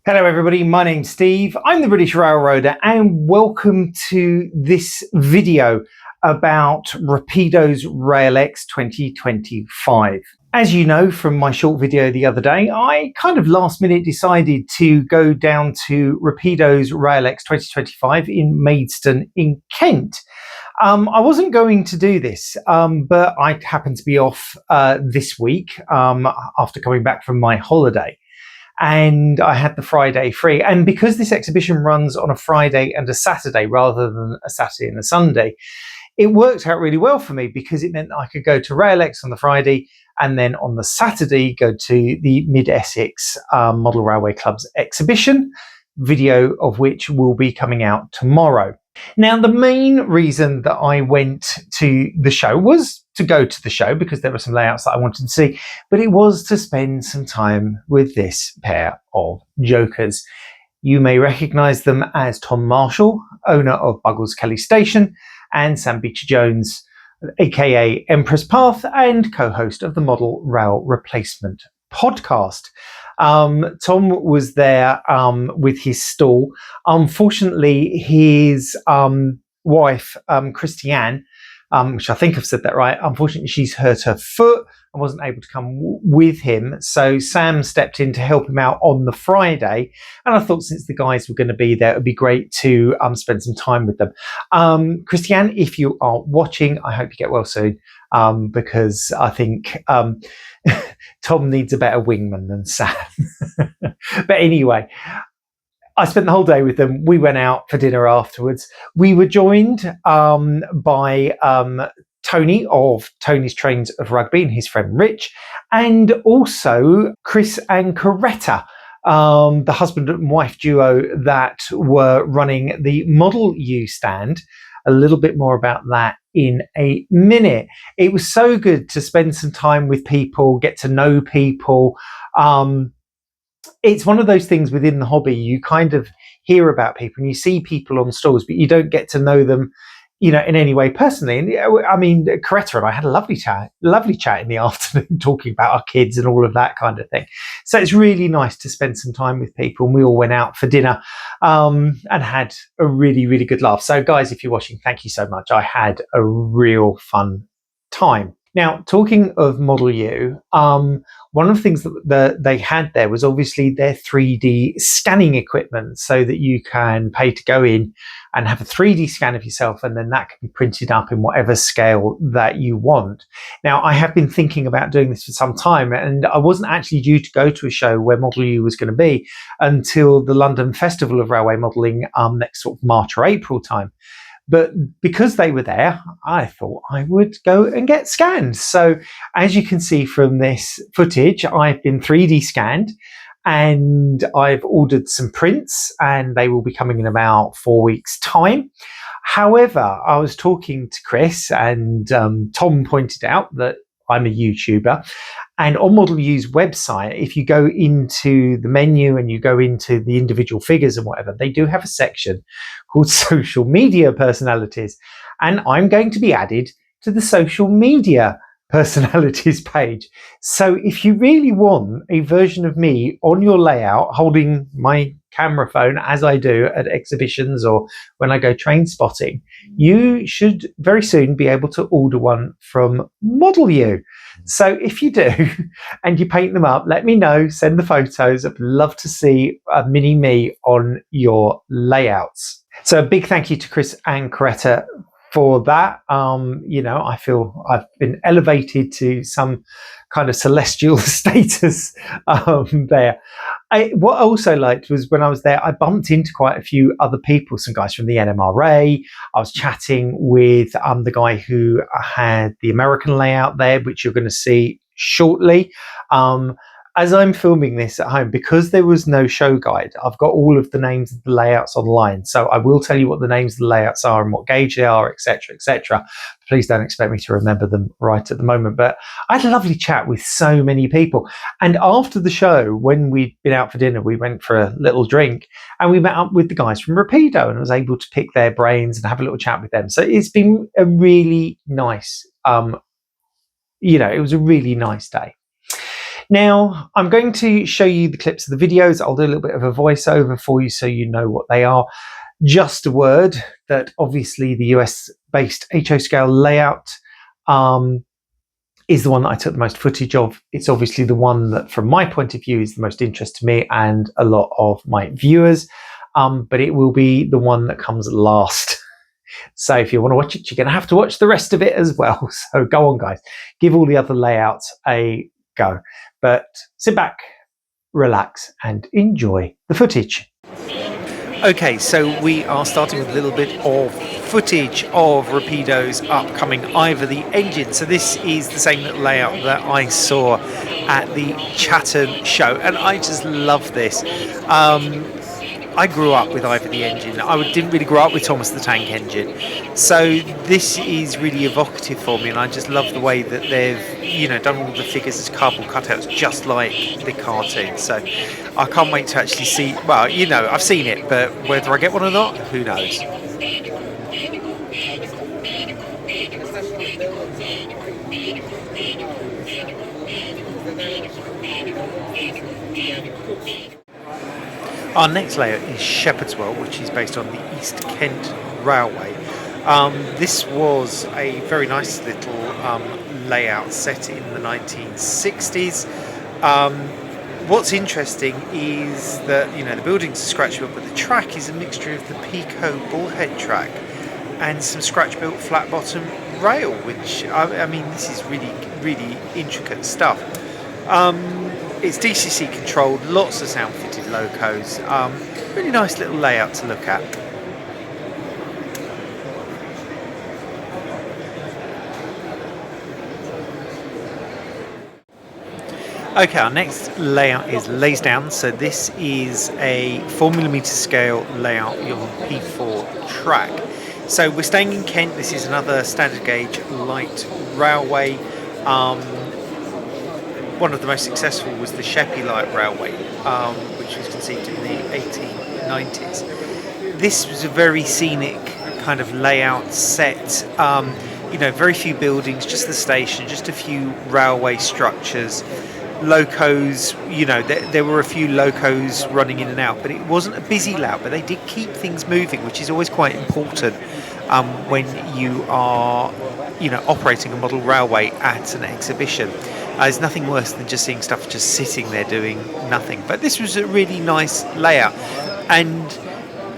Hello everybody, my name's Steve, I'm the British Railroader and welcome to this video about Rapido's Railex 2025. As you know from my short video the other day, I kind of last minute decided to go down to Rapido's Railex 2025 in Maidstone in Kent. I wasn't going to do this, but I happened to be off this week after coming back from my holiday. And I had the Friday free. And because this exhibition runs on a Friday and a Saturday rather than a Saturday and a Sunday, it worked out really well for me because it meant that I could go to Railex on the Friday and then on the Saturday go to the Mid-Essex Model Railway Club's exhibition, video of which will be coming out tomorrow. Now, the main reason that I went to the show was to go to the show because there were some layouts that I wanted to see, but it was to spend some time with this pair of jokers. You may recognise them as Tom Marshall, owner of Buggles Kelly Station, and Sam Beecher-Jones, aka Empress Path, and co-host of the Model Rail Replacement podcast. Tom was there with his stall. Unfortunately, his wife, Christiane, which I think I've said that right, unfortunately she's hurt her foot and wasn't able to come with him. So Sam stepped in to help him out on the Friday. And I thought since the guys were going to be there, it would be great to spend some time with them. Christiane, if you are watching, I hope you get well soon because I think Tom needs a better wingman than Sam. But anyway, I spent the whole day with them. We went out for dinner afterwards. We were joined by Tony of Tony's Trains of Rugby and his friend Rich, and also Chris and Coretta, the husband and wife duo that were running the Model U stand. A little bit more about that in a minute. It was so good to spend some time with people, get to know people. It's one of those things within the hobby, you kind of hear about people and you see people on stalls, but you don't get to know them, in any way personally. And I mean, Coretta and I had a lovely chat in the afternoon talking about our kids and all of that kind of thing. So it's really nice to spend some time with people. And we all went out for dinner and had a really, really good laugh. So guys, if you're watching, thank you so much. I had a real fun time. Now, talking of Model U, one of the things that they had there was obviously their 3D scanning equipment so that you can pay to go in and have a 3D scan of yourself, and then that can be printed up in whatever scale that you want. Now, I have been thinking about doing this for some time, and I wasn't actually due to go to a show where Model U was going to be until the London Festival of Railway Modelling next sort of March or April time. But because they were there, I thought I would go and get scanned. So as you can see from this footage, I've been 3D scanned and I've ordered some prints and they will be coming in about 4 weeks' time. However, I was talking to Chris and Tom pointed out that I'm a YouTuber. And on Model U's website, if you go into the menu and you go into the individual figures and whatever, they do have a section called social media personalities. And I'm going to be added to the social media personalities page. So if you really want a version of me on your layout holding my camera phone as I do at exhibitions or when I go train spotting, you should very soon be able to order one from Model U. So if you do and you paint them up, let me know, send the photos. I'd love to see a mini me on your layouts. So a big thank you to Chris and Coretta for that. I feel I've been elevated to some kind of celestial status there. What I also liked was when I was there, I bumped into quite a few other people, some guys from the NMRA. I was chatting with the guy who had the American layout there, which you're going to see shortly. As I'm filming this at home, because there was no show guide, I've got all of the names of the layouts online. So I will tell you what the names of the layouts are and what gauge they are, etc., etc. Please don't expect me to remember them right at the moment. But I had a lovely chat with so many people. And after the show, when we'd been out for dinner, we went for a little drink and we met up with the guys from Rapido and I was able to pick their brains and have a little chat with them. So it's been a really nice, it was a really nice day. Now, I'm going to show you the clips of the videos. I'll do a little bit of a voiceover for you so you know what they are. Just a word that obviously the US-based HO scale layout is the one that I took the most footage of. It's obviously the one that, from my point of view, is the most interest to me and a lot of my viewers, but it will be the one that comes last. So if you want to watch it, you're going to have to watch the rest of it as well. So go on, guys. Give all the other layouts a go. But sit back, relax, and enjoy the footage. Okay, so we are starting with a little bit of footage of Rapido's upcoming Ivory engine. So this is the same little layout that I saw at the Chatham show, and I just love this. I grew up with Ivor the engine. I didn't really grow up with Thomas the Tank engine, so this is really evocative for me, and I just love the way that they've done all the figures as cardboard cutouts, just like the cartoon. So I can't wait to actually see. Well, I've seen it, but whether I get one or not, who knows. Our next layout is Shepherd's Well, which is based on the East Kent Railway. This was a very nice little layout set in the 1960s. What's interesting is that the buildings are scratch built, but the track is a mixture of the Pico bullhead track and some scratch built flat bottom rail, which I mean, this is really, really intricate stuff. It's DCC controlled, lots of sound fitted locos, really nice little layout to look at. Okay, our next layout is Maidstone. So this is a 4mm scale layout on P4 track. So we're staying in Kent. This is another standard gauge light railway. One of the most successful was the Sheppey Light Railway, which was conceived in the 1890s. This was a very scenic kind of layout set. Very few buildings, just the station, just a few railway structures. Locos, there were a few locos running in and out, but it wasn't a busy layout, but they did keep things moving, which is always quite important when you are operating a model railway at an exhibition. There's nothing worse than just seeing stuff just sitting there doing nothing. But this was a really nice layout, and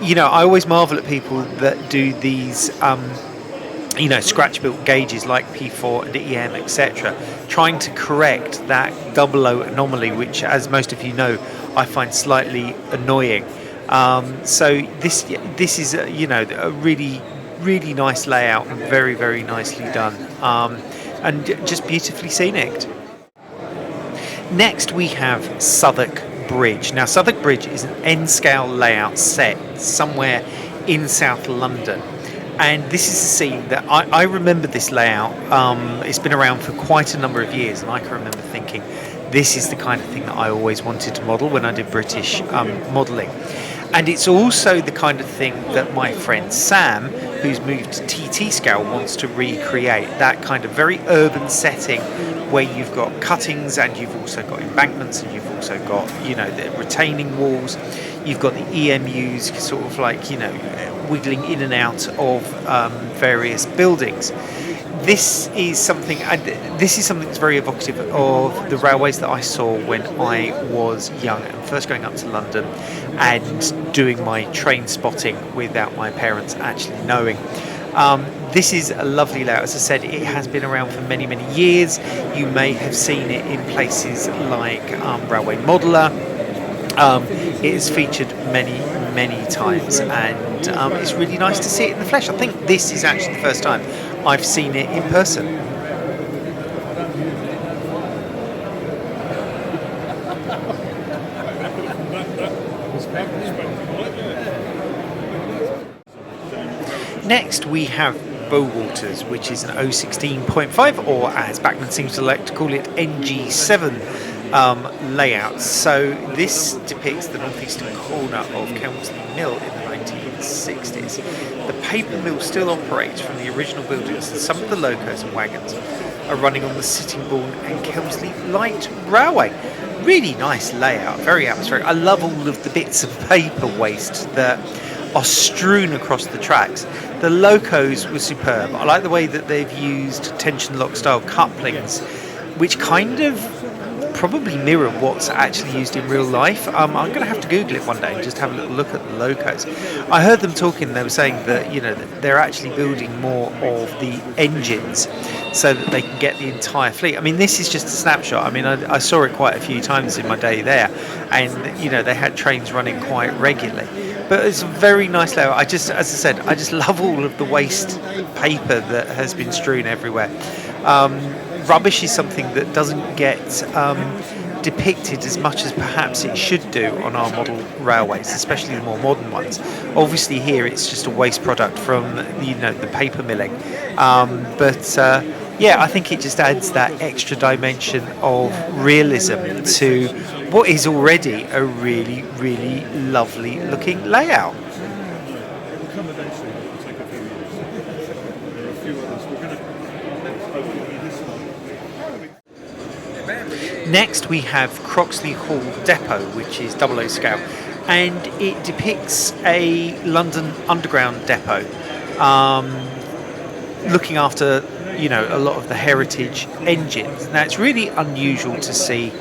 I always marvel at people that do these scratch built gauges like P4 and EM, etc., trying to correct that 00 anomaly, which, as most of you know, I find slightly annoying. So this is a really, really nice layout and very, very nicely done, and just beautifully scenic. Next we have Southwark Bridge. Now Southwark Bridge is an N-scale layout set somewhere in South London, and this is a scene that I remember this layout. It's been around for quite a number of years, and I can remember thinking this is the kind of thing that I always wanted to model when I did British modelling. And it's also the kind of thing that my friend Sam, who's moved to TT scale, wants to recreate. That kind of very urban setting where you've got cuttings and you've also got embankments and you've also got, the retaining walls. You've got the EMUs sort of like, wiggling in and out of various buildings. This is something that's very evocative of the railways that I saw when I was young and first going up to London and doing my train spotting without my parents actually knowing. This is a lovely layout. As I said, it has been around for many, many years. You may have seen it in places like Railway Modeller. It is featured many, many times, and it's really nice to see it in the flesh. I think this is actually the first time I've seen it in person. Next we have Bowwaters, which is an 016.5, or as Bachmann seems to like to call it, NG7 layout. So this depicts the northeastern corner of Kelmsley Mill in the 1960s. The paper mill still operates from the original buildings, and some of the locos and wagons are running on the Sittingbourne and Kelmsley Light Railway. Really nice layout, very atmospheric. I love all of the bits of paper waste that are strewn across the tracks. The locos were superb. I like the way that they've used tension lock style couplings, which kind of probably mirror what's actually used in real life. I'm going to have to Google it one day and just have a little look at the locos. I heard them talking. They were saying that they're actually building more of the engines so that they can get the entire fleet. I mean, this is just a snapshot. I mean, I saw it quite a few times in my day there, and they had trains running quite regularly. But it's a very nice layout. As I said, I just love all of the waste paper that has been strewn everywhere. Rubbish is something that doesn't get depicted as much as perhaps it should do on our model railways, especially the more modern ones. Obviously here it's just a waste product from the paper milling, but I think it just adds that extra dimension of realism to what is already a really, really lovely looking layout. Next we have Croxley Hall Depot, which is 00 scale, and it depicts a London Underground depot, looking after a lot of the heritage engines. Now it's really unusual to see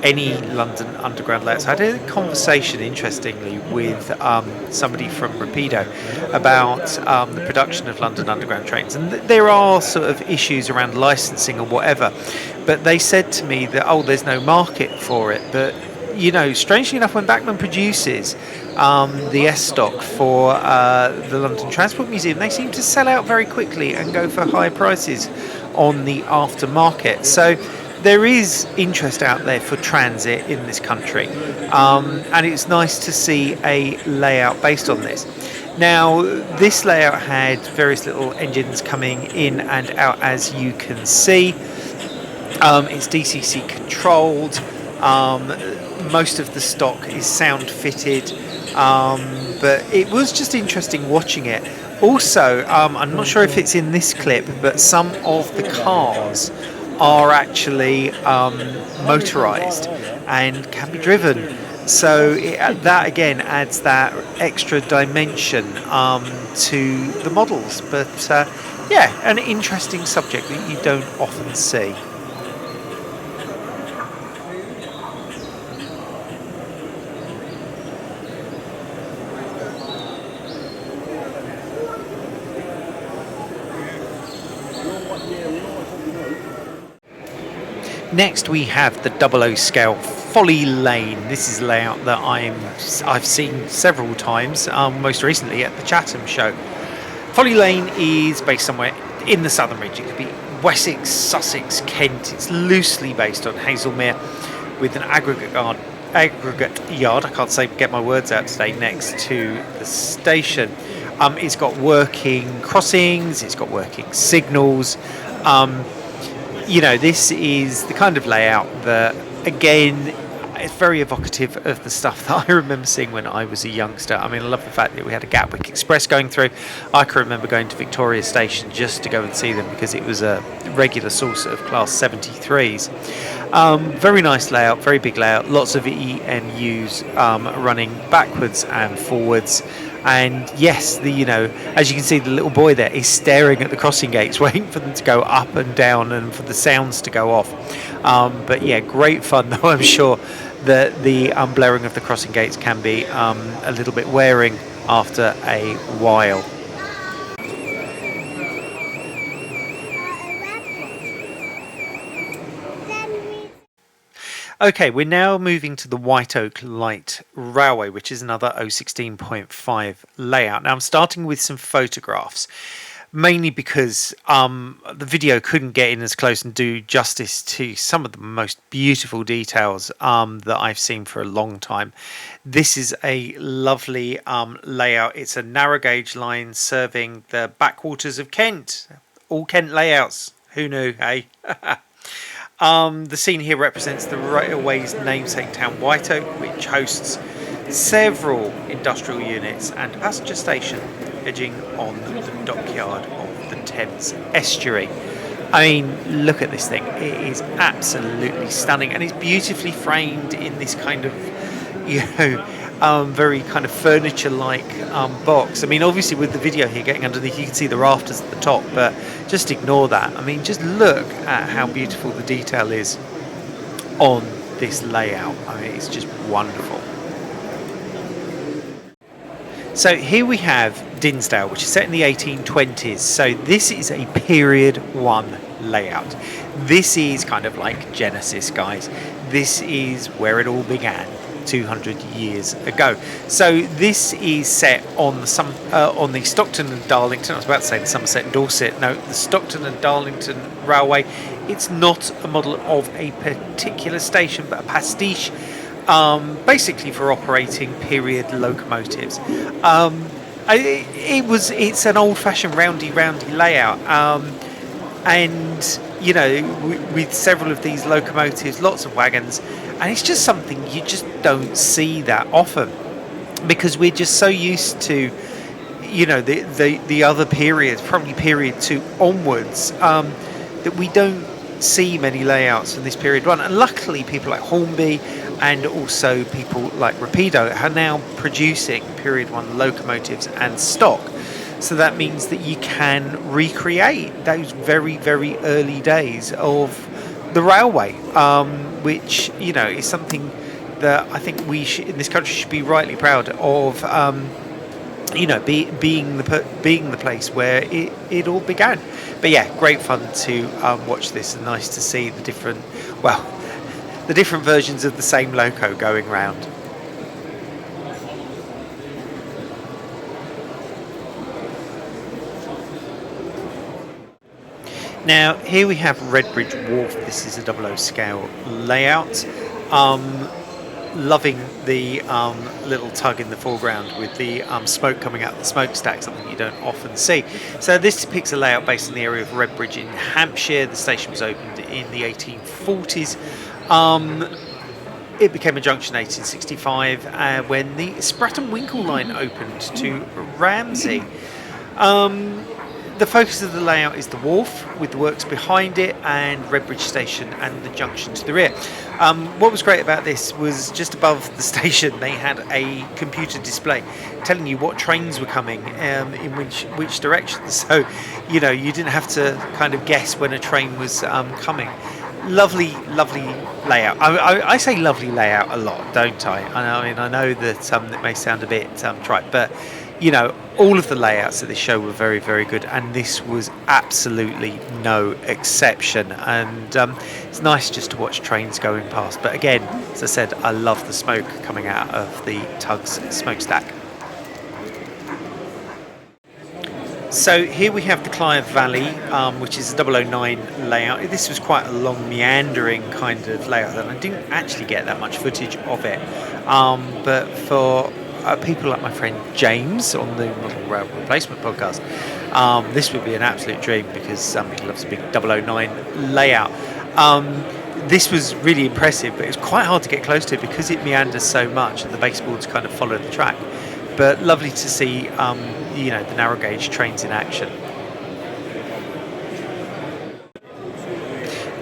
any London Underground layouts. I had a conversation, interestingly, with somebody from Rapido about the production of London Underground trains, and there are sort of issues around licensing or whatever, but they said to me that there's no market for it. But strangely enough, when Bachmann produces the S stock for the London Transport Museum, they seem to sell out very quickly and go for high prices on the aftermarket. So there is interest out there for transit in this country, and it's nice to see a layout based on this. Now, this layout had various little engines coming in and out, as you can see. It's DCC controlled. Most of the stock is sound fitted, but it was just interesting watching it. Also, I'm not sure if it's in this clip, but some of the cars are actually motorized and can be driven, so that again adds that extra dimension to the models. But an interesting subject that you don't often see. Next we have the 00 scale Folly Lane. This is a layout that I've seen several times, most recently at the Chatham show. Folly Lane is based somewhere in the southern region. It could be Wessex, Sussex, Kent. It's loosely based on Hazelmere, with an aggregate yard, I can't get my words out today, next to the station. It's got working crossings, it's got working signals. This is the kind of layout that, again, it's very evocative of the stuff that I remember seeing when I was a youngster. I mean, I love the fact that we had a Gatwick Express going through. I can remember going to Victoria Station just to go and see them because it was a regular source of Class 73s. Very nice layout, very big layout, lots of ENUs running backwards and forwards. And yes, as you can see, the little boy there is staring at the crossing gates, waiting for them to go up and down and for the sounds to go off. But yeah, great fun, though I'm sure that the blaring of the crossing gates can be a little bit wearing after a while. Okay, we're now moving to the White Oak Light Railway, which is another 016.5 layout. Now I'm starting with some photographs, mainly because the video couldn't get in as close and do justice to some of the most beautiful details that I've seen for a long time. This is a lovely layout. It's a narrow gauge line serving the backwaters of Kent. All Kent layouts. Who knew, hey? The scene here represents the railway's namesake town, White Oak, which hosts several industrial units and a passenger station edging on the dockyard of the Thames estuary. I mean, look at this thing. It is absolutely stunning, and it's beautifully framed in this kind of, you know, very kind of furniture-like box. I mean, obviously with the video here getting underneath, you can see the rafters at the top, but just ignore that. I mean, just look at how beautiful the detail is on this layout. I mean, it's just wonderful. So here we have Dinsdale, which is set in the 1820s. So this is a period one layout. This is kind of like Genesis, guys. This is where it all began 200 years ago. So this is set on the Stockton and Darlington. I was about to say the Somerset and Dorset. No, the Stockton and Darlington Railway. It's not a model of a particular station, but a pastiche. Basically for operating period locomotives. It's an old-fashioned roundy layout, and you know, with several of these locomotives, lots of wagons, and it's just something you just don't see that often because we're just so used to, you know, the other periods, probably period 2 onwards, that we don't see many layouts from this period 1. And luckily, people like Hornby and also people like Rapido are now producing period 1 locomotives and stock. So that means that you can recreate those very, very early days of the railway, which, you know, is something that I think we in this country should be rightly proud of. You know, being the place where it all began. But yeah, great fun to watch this, and nice to see the different versions of the same loco going round. Now here we have Redbridge Wharf. This is a 00 scale layout. Loving the little tug in the foreground with the smoke coming out of the smokestack, something you don't often see. So this depicts a layout based on the area of Redbridge in Hampshire. The station was opened in the 1840s. It became a junction in 1865 when the Spratton Winkle line opened to Ramsey. The focus of the layout is the wharf with the works behind it and Redbridge Station and the junction to the rear. What was great about this was just above the station they had a computer display telling you what trains were coming in which direction. So, you know, you didn't have to kind of guess when a train was coming. Lovely layout. I say lovely layout a lot, don't I? I mean, I know that it may sound a bit trite, but you know, all of the layouts of this show were very, very good, and this was absolutely no exception. And it's nice just to watch trains going past. But again, as I said, I love the smoke coming out of the tug's smokestack. So here we have the Clive Valley, which is a 009 layout. This was quite a long, meandering kind of layout, and I didn't actually get that much footage of it. But for people like my friend James on the Model Rail Replacement podcast, this would be an absolute dream because he loves a big 009 layout. This was really impressive, but it was quite hard to get close to because it meanders so much and the baseboards kind of follow the track. But lovely to see, you know, the narrow gauge trains in action.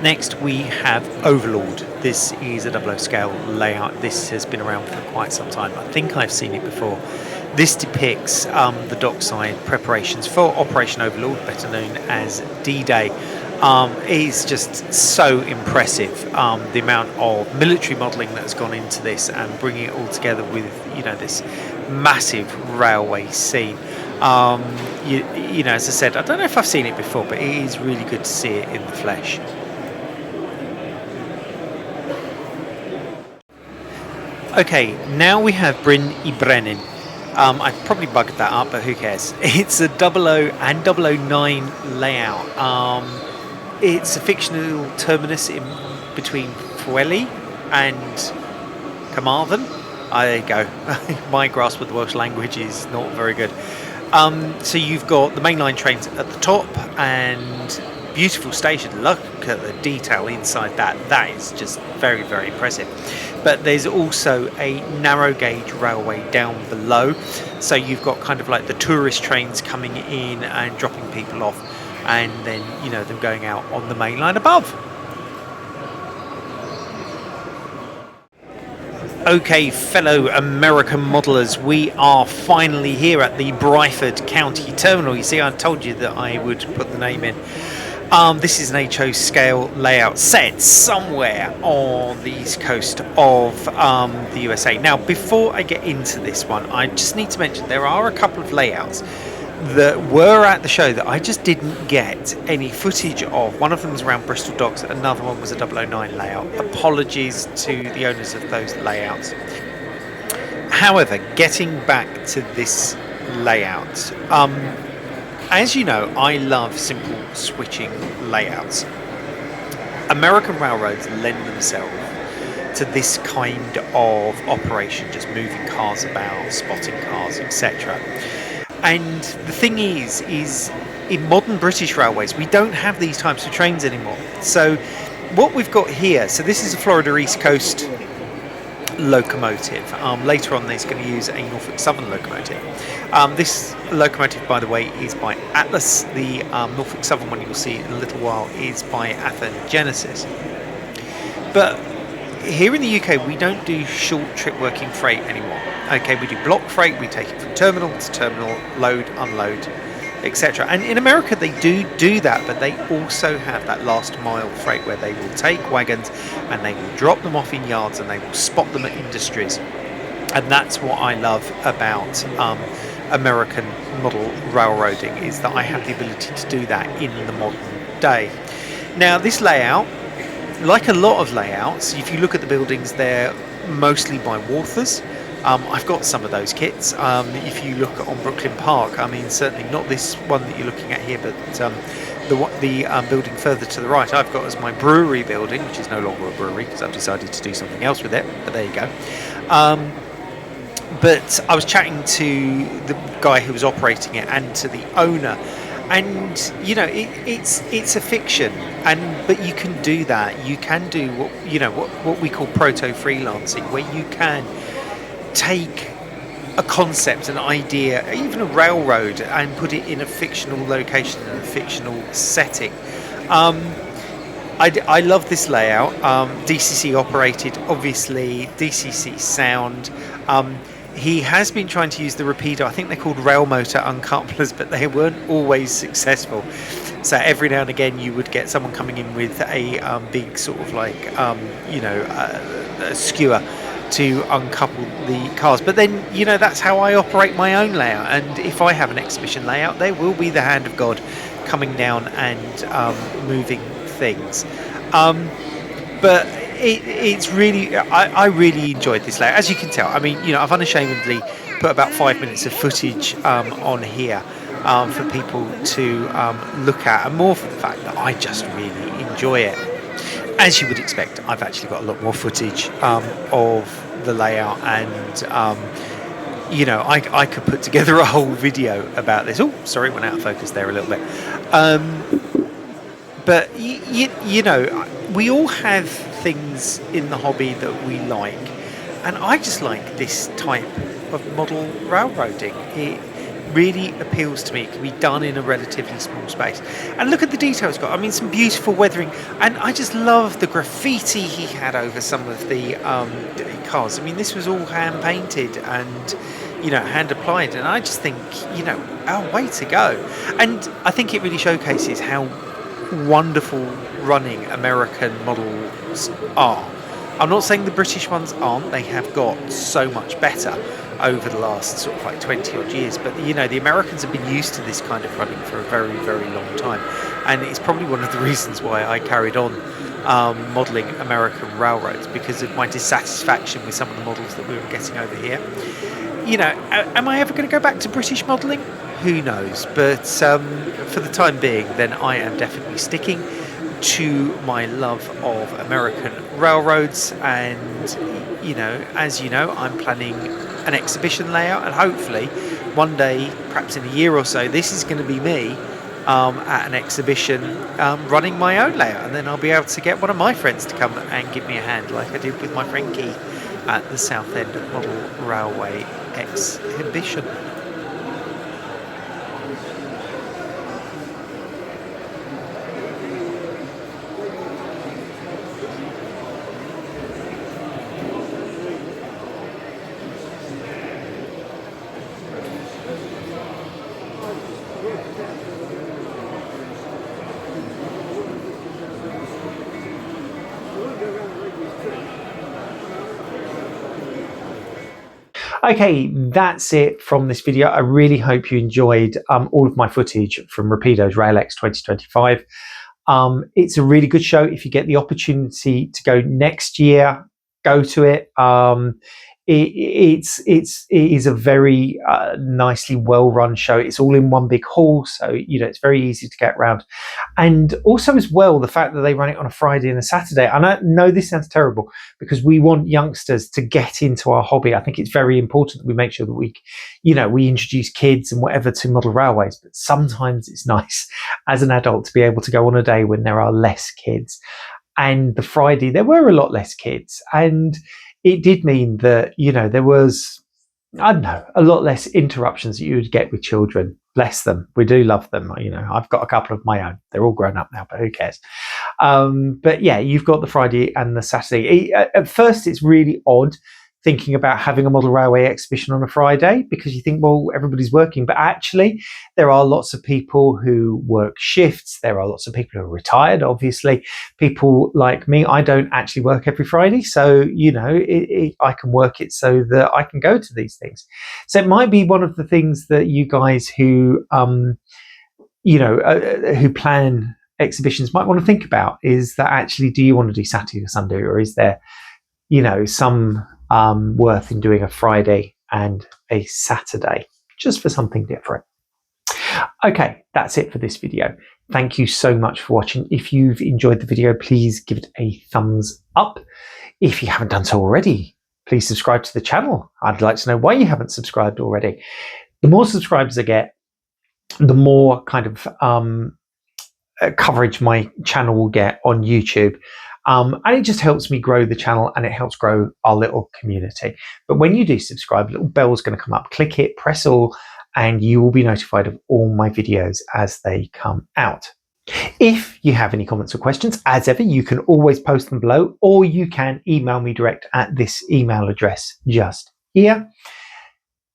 Next we have Overlord. This is a 00 scale layout. This has been around for quite some time. I think I've seen it before. This depicts the dockside preparations for Operation Overlord, better known as D-Day. It is just so impressive, the amount of military modelling that has gone into this and bringing it all together with, you know, this massive railway scene. You know, as I said, I don't know if I've seen it before, but it is really good to see it in the flesh. Okay, now we have Bryn y Brenin. I probably bugged that up, but who cares? It's a 00 and 009 layout. It's a fictional terminus in between Llywelyn and Carmarthen. There you go. My grasp of the Welsh language is not very good. So you've got the mainline trains at the top and beautiful station. Look at the detail inside that. That is just very, very impressive. But there's also a narrow gauge railway down below. So you've got kind of like the tourist trains coming in and dropping people off. and then, you know, them going out on the main line above. Okay, fellow American modelers, we are finally here at the Bryford County Terminal. You see, I told you that I would put the name in. This is an HO scale layout set somewhere on the east coast of the USA. Now, before I get into this one, I just need to mention there are a couple of layouts that were at the show that I just didn't get any footage of. One of them was around Bristol Docks, another one was a 009 layout. Apologies to the owners of those layouts. However, getting back to this layout, as you know, I love simple switching layouts. American railroads lend themselves to this kind of operation, just moving cars about, spotting cars, etc. And the thing is in modern British railways, we don't have these types of trains anymore. So what we've got here, so this is a Florida East Coast locomotive. Later on, they're going to use a Norfolk Southern locomotive. This locomotive, by the way, is by Atlas. The Norfolk Southern one you'll see in a little while is by Athearn Genesis. But here in the UK, we don't do short trip working freight anymore. Okay, we do block freight. We take it from terminal to terminal, load, unload, etc. And in America, they do that, but they also have that last mile freight where they will take wagons and they will drop them off in yards and they will spot them at industries. And that's what I love about American model railroading, is that I have the ability to do that in the modern day. Now, this layout, like a lot of layouts, if you look at the buildings, they're mostly by Walthers. I've got some of those kits. If you look on Brooklyn Park, I mean, certainly not this one that you're looking at here, but the building further to the right, I've got as my brewery building, which is no longer a brewery because I've decided to do something else with it, but there you go. But I was chatting to the guy who was operating it and to the owner, and you know, it's a fiction, but you can do that. You can do what we call proto freelancing, where you can take a concept, an idea, even a railroad, and put it in a fictional location, in a fictional setting. I love this layout. DCC operated, obviously, DCC sound. He has been trying to use the Rapido, I think they're called rail motor uncouplers, but they weren't always successful. So every now and again you would get someone coming in with a big sort of like, a skewer to uncouple the cars. But then, you know, that's how I operate my own layout. And if I have an exhibition layout, there will be the hand of God coming down and moving things. But it's really, I really enjoyed this layout. As you can tell, I mean, you know, I've unashamedly put about 5 minutes of footage on here for people to look at, and more for the fact that I just really enjoy it. As you would expect, I've actually got a lot more footage of the layout, and you know, I could put together a whole video about this. Oh, sorry, went out of focus there a little bit. But you know, we all have things in the hobby that we like, and I just like this type of model railroading. It really appeals to me. It can be done in a relatively small space, and look at the detail it's got. I mean, some beautiful weathering, and I just love the graffiti he had over some of the cars. I mean, this was all hand painted and, you know, hand applied, and I just think, you know, oh, way to go. And I think it really showcases how wonderful running American models are. I'm not saying the British ones aren't, they have got so much better over the last sort of like 20 odd years, but you know, the Americans have been used to this kind of running for a very, very long time, and it's probably one of the reasons why I carried on modelling American railroads, because of my dissatisfaction with some of the models that we were getting over here. You know, am I ever going to go back to British modelling? Who knows, but for the time being, then I am definitely sticking to my love of American railroads. And you know, as you know, I'm planning an exhibition layout, and hopefully one day, perhaps in a year or so, this is going to be me at an exhibition running my own layout, and then I'll be able to get one of my friends to come and give me a hand, like I did with my friend Guy at the Southend Model Railway exhibition. Okay, that's it from this video. I really hope you enjoyed all of my footage from Rapido's Railex 2025. It's a really good show. If you get the opportunity to go next year, go to it. It is a very nicely well-run show. It's all in one big hall, so it's very easy to get around. And also, as well, the fact that they run it on a Friday and a Saturday. And I know this sounds terrible because we want youngsters to get into our hobby. I think it's very important that we make sure that we introduce kids and whatever to model railways. But sometimes it's nice as an adult to be able to go on a day when there are less kids. And the Friday, there were a lot less kids. And it did mean that, there was, I don't know, a lot less interruptions that you would get with children. Bless them. We do love them. I've got a couple of my own. They're all grown up now, but who cares? But yeah, you've got the Friday and the Saturday. At first, it's really odd thinking about having a model railway exhibition on a Friday because you think, well, everybody's working. But actually, there are lots of people who work shifts. There are lots of people who are retired, obviously. People like me, I don't actually work every Friday. So, I can work it so that I can go to these things. So it might be one of the things that you guys who plan exhibitions might want to think about is that actually, do you want to do Saturday or Sunday, or is there, some worth in doing a Friday and a Saturday just for something different? Okay, that's it for this video. Thank you so much for watching. If you've enjoyed the video, please give it a thumbs up. If you haven't done so already, please subscribe to the channel. I'd like to know why you haven't subscribed already. The more subscribers I get, the more kind of coverage my channel will get on YouTube. And it just helps me grow the channel and it helps grow our little community. But when you do subscribe, a little bell's going to come up. Click it, press all, and you will be notified of all my videos as they come out. If you have any comments or questions, as ever, you can always post them below, or you can email me direct at this email address just here.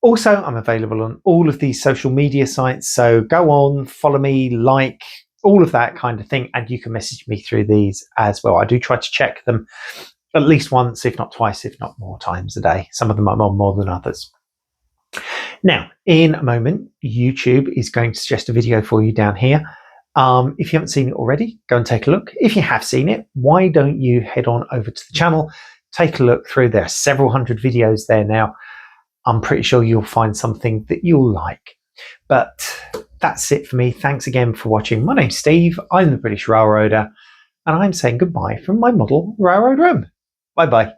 Also, I'm available on all of these social media sites, so go on, follow me, like, all of that kind of thing, and you can message me through these as well. I do try to check them at least once, if not twice, if not more times a day. Some of them I'm on more than others. Now, in a moment, YouTube is going to suggest a video for you down here. If you haven't seen it already, go and take a look. If you have seen it, why don't you head on over to the channel, take a look through. There are several hundred videos there now. I'm pretty sure you'll find something that you'll like. But that's it for me. Thanks again for watching. My name's Steve. I'm the British Railroader, and I'm saying goodbye from my model railroad room. Bye-bye.